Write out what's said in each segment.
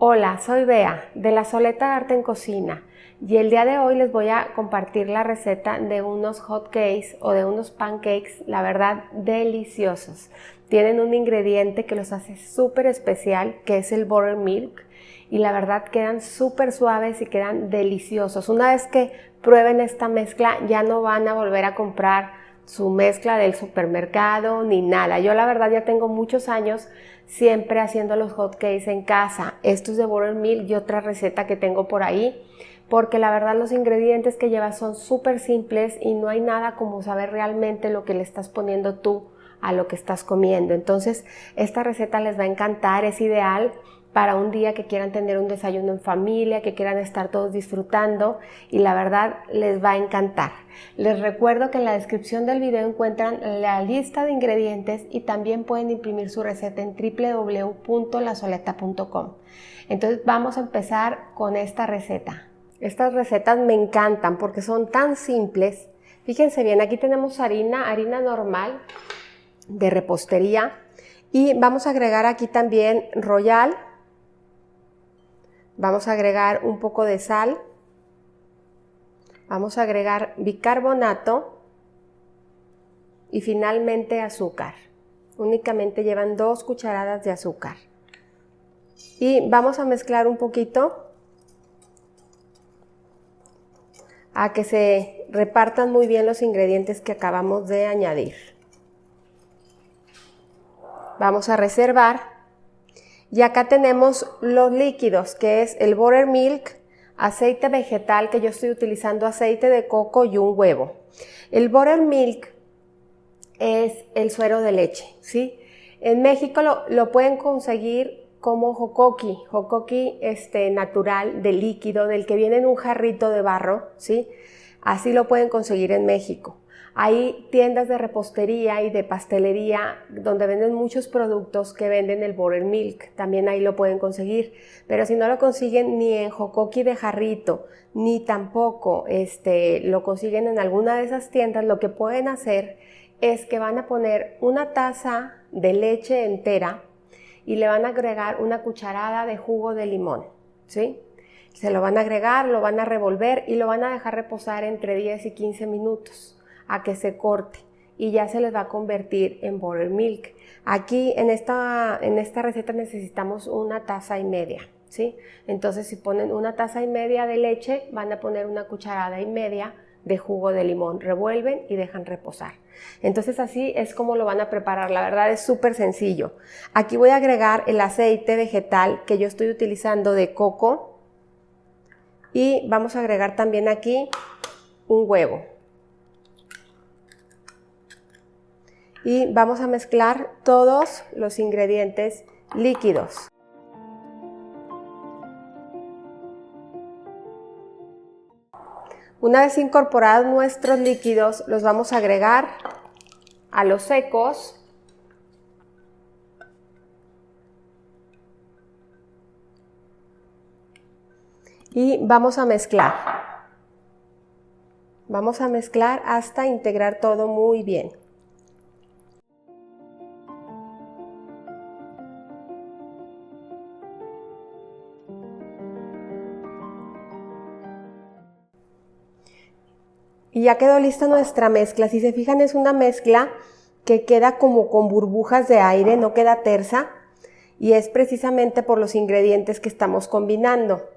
Hola, soy Bea de La Soleta Arte en Cocina y el día de hoy les voy a compartir la receta de unos hot cakes o de unos pancakes, la verdad, deliciosos. Tienen un ingrediente que los hace súper especial, que es el buttermilk, y la verdad quedan súper suaves y quedan deliciosos. Una vez que prueben esta mezcla ya no van a volver a comprar su mezcla del supermercado ni nada. Yo la verdad ya tengo muchos años siempre haciendo los hot cakes en casa. Estos de buttermilk y otra receta que tengo por ahí, porque la verdad los ingredientes que lleva son súper simples y no hay nada como saber realmente lo que le estás poniendo tú a lo que estás comiendo. Entonces esta receta les va a encantar, es ideal para un día que quieran tener un desayuno en familia, que quieran estar todos disfrutando, y la verdad les va a encantar. Les recuerdo que en la descripción del video encuentran la lista de ingredientes y también pueden imprimir su receta en www.lasoleta.com. Entonces vamos a empezar con esta receta. Estas recetas me encantan porque son tan simples. Fíjense bien, aquí tenemos harina normal de repostería y vamos a agregar aquí también Royal. Vamos a agregar un poco de sal, vamos a agregar bicarbonato y finalmente azúcar. Únicamente llevan 2 cucharadas de azúcar. Y vamos a mezclar un poquito a que se repartan muy bien los ingredientes que acabamos de añadir. Vamos a reservar. Y acá tenemos los líquidos, que es el buttermilk, aceite vegetal, que yo estoy utilizando aceite de coco y un huevo. El buttermilk es el suero de leche, ¿sí? En México lo pueden conseguir como jocoqui natural, de líquido, del que viene en un jarrito de barro, ¿sí? Así lo pueden conseguir en México. Hay tiendas de repostería y de pastelería donde venden muchos productos que venden el buttermilk, también ahí lo pueden conseguir, pero si no lo consiguen ni en jocoqui de jarrito, ni tampoco lo consiguen en alguna de esas tiendas, lo que pueden hacer es que van a poner una taza de leche entera y le van a agregar una cucharada de jugo de limón, ¿sí? Se lo van a agregar, lo van a revolver y lo van a dejar reposar entre 10 y 15 minutos. A que se corte y ya se les va a convertir en buttermilk. Aquí en esta receta necesitamos 1,5 tazas, ¿sí? Entonces si ponen 1,5 tazas de leche, van a poner 1,5 cucharadas de jugo de limón, revuelven y dejan reposar. Entonces así es como lo van a preparar, la verdad es súper sencillo. Aquí voy a agregar el aceite vegetal que yo estoy utilizando de coco y vamos a agregar también aquí un huevo. Y vamos a mezclar todos los ingredientes líquidos. Una vez incorporados nuestros líquidos, los vamos a agregar a los secos. Y vamos a mezclar. Vamos a mezclar hasta integrar todo muy bien. Y ya quedó lista nuestra mezcla. Si se fijan, es una mezcla que queda como con burbujas de aire, no queda tersa, y es precisamente por los ingredientes que estamos combinando.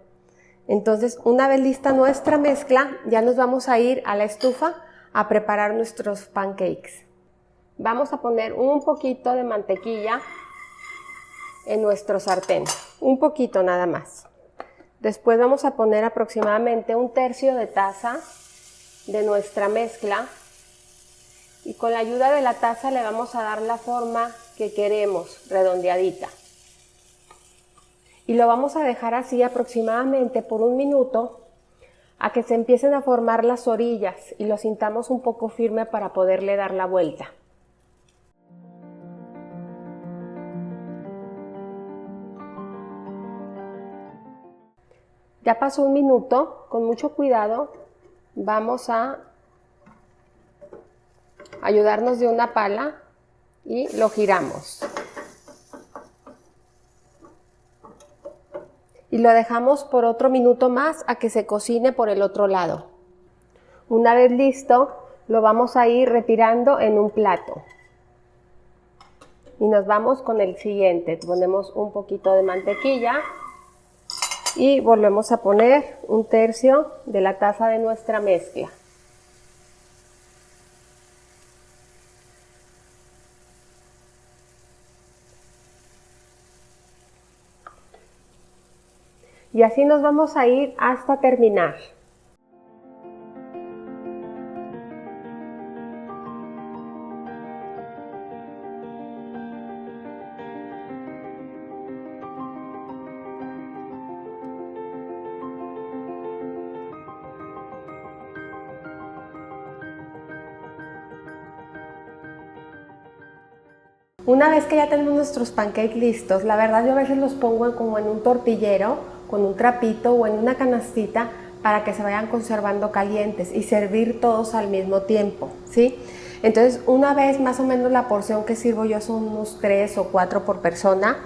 Entonces, una vez lista nuestra mezcla, ya nos vamos a ir a la estufa a preparar nuestros pancakes. Vamos a poner un poquito de mantequilla en nuestro sartén, un poquito nada más. Después vamos a poner aproximadamente 1/3 de taza de nuestra mezcla y con la ayuda de la taza le vamos a dar la forma que queremos, redondeadita. Y lo vamos a dejar así aproximadamente por 1 minuto a que se empiecen a formar las orillas y lo sintamos un poco firme para poderle dar la vuelta. Ya pasó 1 minuto, con mucho cuidado vamos a ayudarnos de una pala y lo giramos. y lo dejamos por otro minuto más a que se cocine por el otro lado. Una vez listo, lo vamos a ir retirando en un plato. Y nos vamos con el siguiente. Ponemos un poquito de mantequilla y volvemos a poner 1/3 de la taza de nuestra mezcla. Y así nos vamos a ir hasta terminar. Una vez que ya tenemos nuestros pancakes listos, la verdad yo a veces los pongo como en un tortillero, con un trapito o en una canastita para que se vayan conservando calientes y servir todos al mismo tiempo, ¿sí? Entonces, una vez más o menos la porción que sirvo yo son unos 3 o 4 por persona,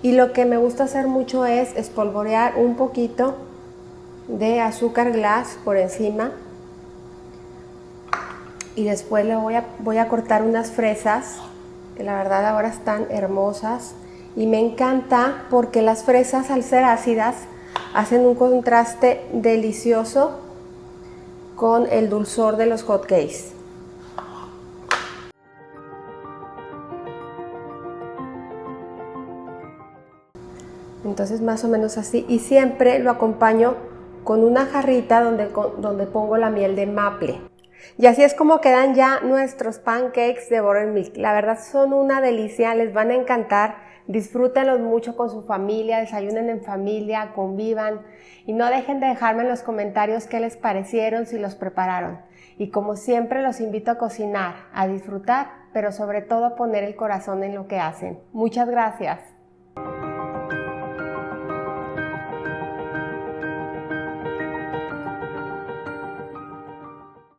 y lo que me gusta hacer mucho es espolvorear un poquito de azúcar glass por encima, y después le voy a cortar unas fresas que la verdad ahora están hermosas y me encanta porque las fresas, al ser ácidas, hacen un contraste delicioso con el dulzor de los hot cakes. Entonces más o menos así, y siempre lo acompaño con una jarrita donde pongo la miel de maple. Y así es como quedan ya nuestros pancakes de buttermilk. La verdad son una delicia, les van a encantar. Disfrútenlos mucho con su familia, desayunen en familia, convivan y no dejen de dejarme en los comentarios qué les parecieron, si los prepararon. Y como siempre los invito a cocinar, a disfrutar, pero sobre todo a poner el corazón en lo que hacen. Muchas gracias.